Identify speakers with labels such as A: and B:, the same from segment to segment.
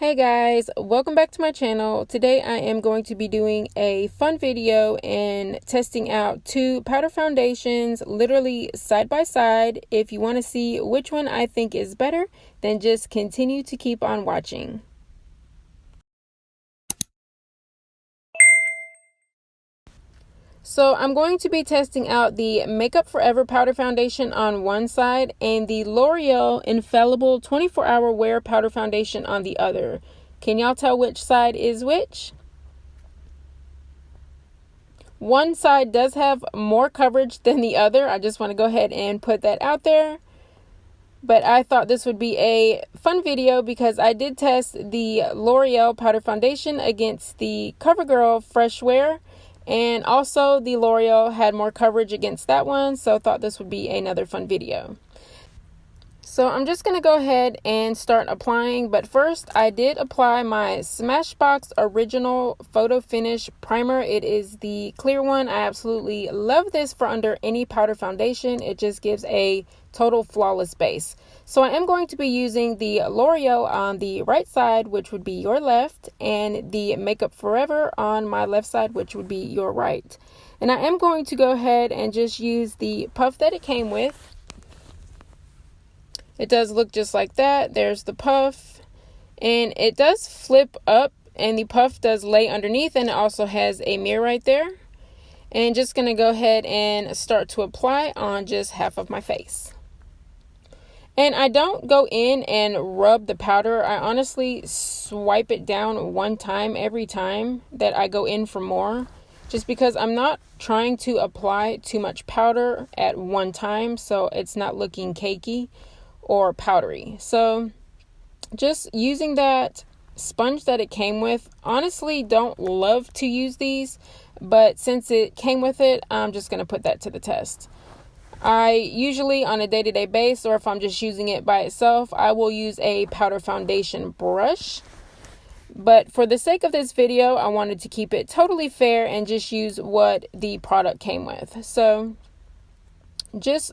A: Hey guys, welcome back to my channel. Today I am going to be doing a fun video and testing out two powder foundations literally side by side. If you want to see which one I think is better, then just continue to keep on watching. So I'm going to be testing out the Makeup Forever powder foundation on one side and the L'Oreal Infallible 24-hour wear powder foundation on the other. Can y'all tell which side is which? One side does have more coverage than the other. I just want to go ahead and put that out there. But I thought this would be a fun video because I did test the L'Oreal powder foundation against the CoverGirl Fresh Wear. And also the L'Oreal had more coverage against that one, so I thought this would be another fun video. So I'm just going to go ahead and start applying, but first I did apply my Smashbox Original Photo Finish Primer. It is the clear one. I absolutely love this for under any powder foundation. It just gives a total flawless base. So I am going to be using the L'Oreal on the right side, which would be your left, and the Makeup Forever on my left side, which would be your right. And I am going to go ahead and just use the puff that it came with. It does look just like that. There's the puff, and it does flip up, and the puff does lay underneath, and it also has a mirror right there. And just going to go ahead and start to apply on just half of my face. And I don't go in and rub the powder. I honestly swipe it down one time every time that I go in for more, just because I'm not trying to apply too much powder at one time so it's not looking cakey or powdery. So just using that sponge that it came with. Honestly, don't love to use these, but since it came with it, I'm just going to put that to the test. I usually on a day-to-day basis, or if I'm just using it by itself, I will use a powder foundation brush. But for the sake of this video, I wanted to keep it totally fair and just use what the product came with. So just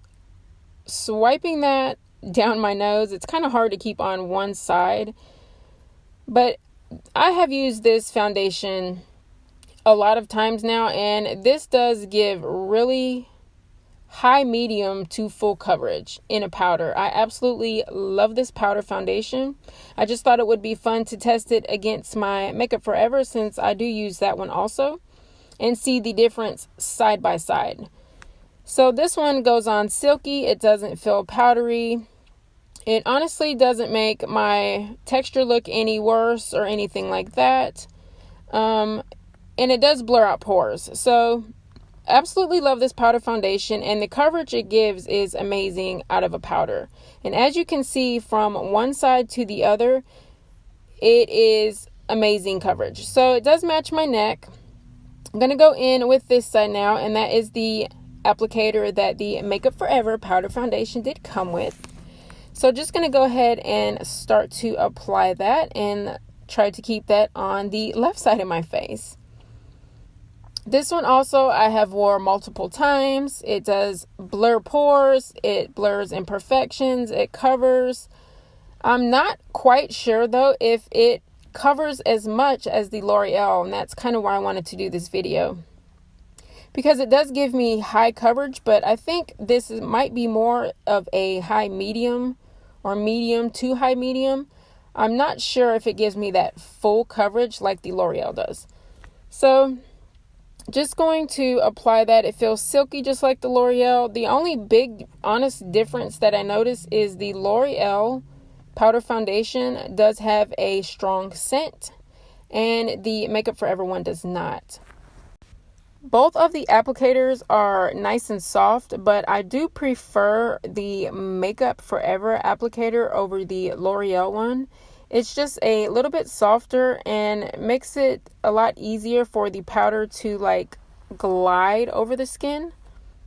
A: swiping that down my nose. It's kind of hard to keep on one side, but I have used this foundation a lot of times now, and this does give really high medium to full coverage in a powder. I absolutely love this powder foundation. I just thought it would be fun to test it against my Makeup Forever, since I do use that one also, and see the difference side by side. So this one goes on silky. It doesn't feel powdery. It honestly doesn't make my texture look any worse or anything like that. And it does blur out pores. So absolutely love this powder foundation, and the coverage it gives is amazing out of a powder. And as you can see from one side to the other, it is amazing coverage. So it does match my neck. I'm going to go in with this side now, and that is the applicator that the Makeup Forever powder foundation did come with. So just going to go ahead and start to apply that and try to keep that on the left side of my face. This one also I have wore multiple times. It does blur pores. It blurs imperfections. It covers. I'm not quite sure though if it covers as much as the L'Oreal, and that's kind of why I wanted to do this video, because it does give me high coverage, but I think this might be more of a high medium or medium to high medium. I'm not sure if it gives me that full coverage like the L'Oreal does. So just going to apply that. It feels silky just like the L'Oreal. The only big honest difference that I notice is the L'Oreal powder foundation does have a strong scent, and the Makeup Forever one does not. Both of the applicators are nice and soft, but I do prefer the Makeup Forever applicator over the L'Oreal one. It's just a little bit softer and makes it a lot easier for the powder to like glide over the skin,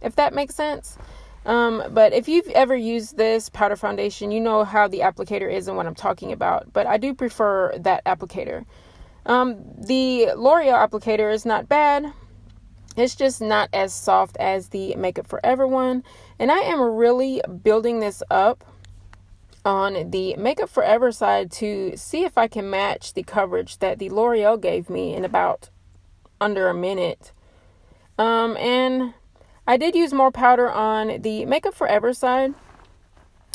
A: if that makes sense. But if you've ever used this powder foundation, you know how the applicator is and what I'm talking about. But I do prefer that applicator. The L'Oreal applicator is not bad. It's just not as soft as the Makeup Forever one. And I am really building this up. on the Makeup Forever side to see if I can match the coverage that the L'Oreal gave me in about under a minute. And I did use more powder on the Makeup Forever side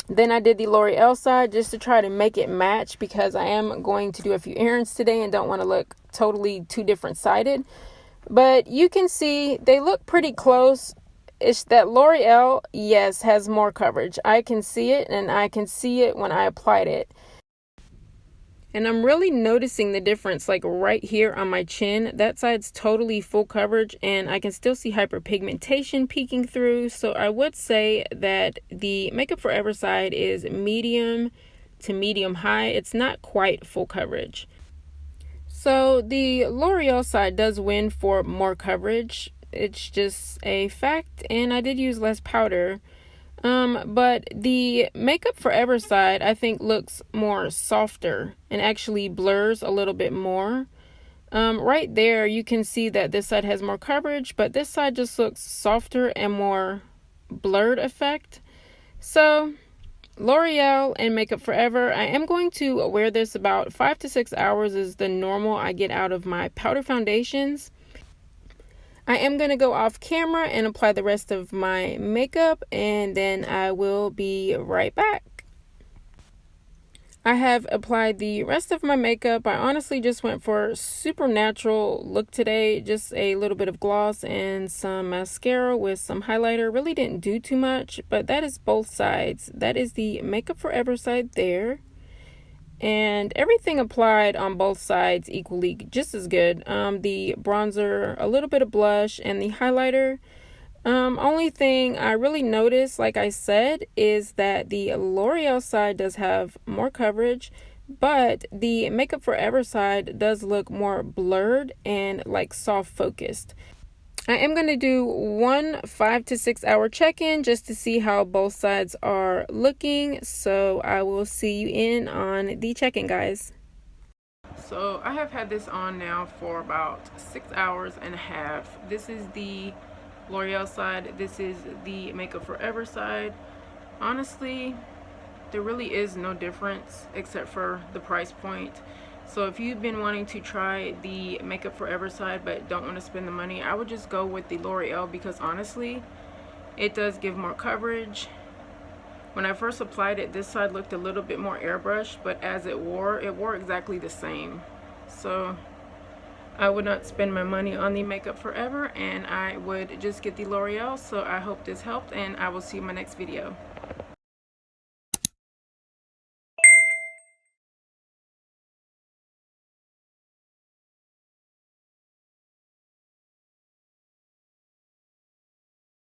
A: than I did the L'Oreal side, just to try to make it match, because I am going to do a few errands today and don't want to look totally two different sided. But you can see they look pretty close. It's that L'Oreal, yes, has more coverage. I can see it, and I can see it when I applied it. And I'm really noticing the difference, like right here on my chin. That side's totally full coverage, and I can still see hyperpigmentation peeking through. So I would say that the Makeup Forever side is medium to medium high. It's not quite full coverage. So the L'Oreal side does win for more coverage. It's just a fact, and I did use less powder. But the Makeup Forever side, I think, looks more softer and actually blurs a little bit more. Right there, you can see that this side has more coverage, but this side just looks softer and more blurred effect. So, L'Oreal and Makeup Forever, I am going to wear this about 5 to 6 hours is the normal I get out of my powder foundations. I am going to go off camera and apply the rest of my makeup, and then I will be right back. I have applied the rest of my makeup. I honestly just went for a super natural look today. Just a little bit of gloss and some mascara with some highlighter. Really didn't do too much, but that is both sides. That is the Makeup Forever side there. And everything applied on both sides equally, just as good. The bronzer, a little bit of blush, and the highlighter. Only thing I really noticed, like I said, is that the L'Oreal side does have more coverage, but the Makeup Forever side does look more blurred and like soft focused. I am going to do one 5 to 6 hour check-in just to see how both sides are looking. So I will see you in on the check-in, guys. So I have had this on now for about 6 hours and a half. This is the L'Oreal side. This is the Makeup Forever side. Honestly, there really is no difference except for the price point. So if you've been wanting to try the Makeup Forever side but don't want to spend the money, I would just go with the L'Oreal, because honestly, it does give more coverage. When I first applied it, this side looked a little bit more airbrushed, but as it wore exactly the same. So I would not spend my money on the Makeup Forever, and I would just get the L'Oreal. So I hope this helped, and I will see you in my next video.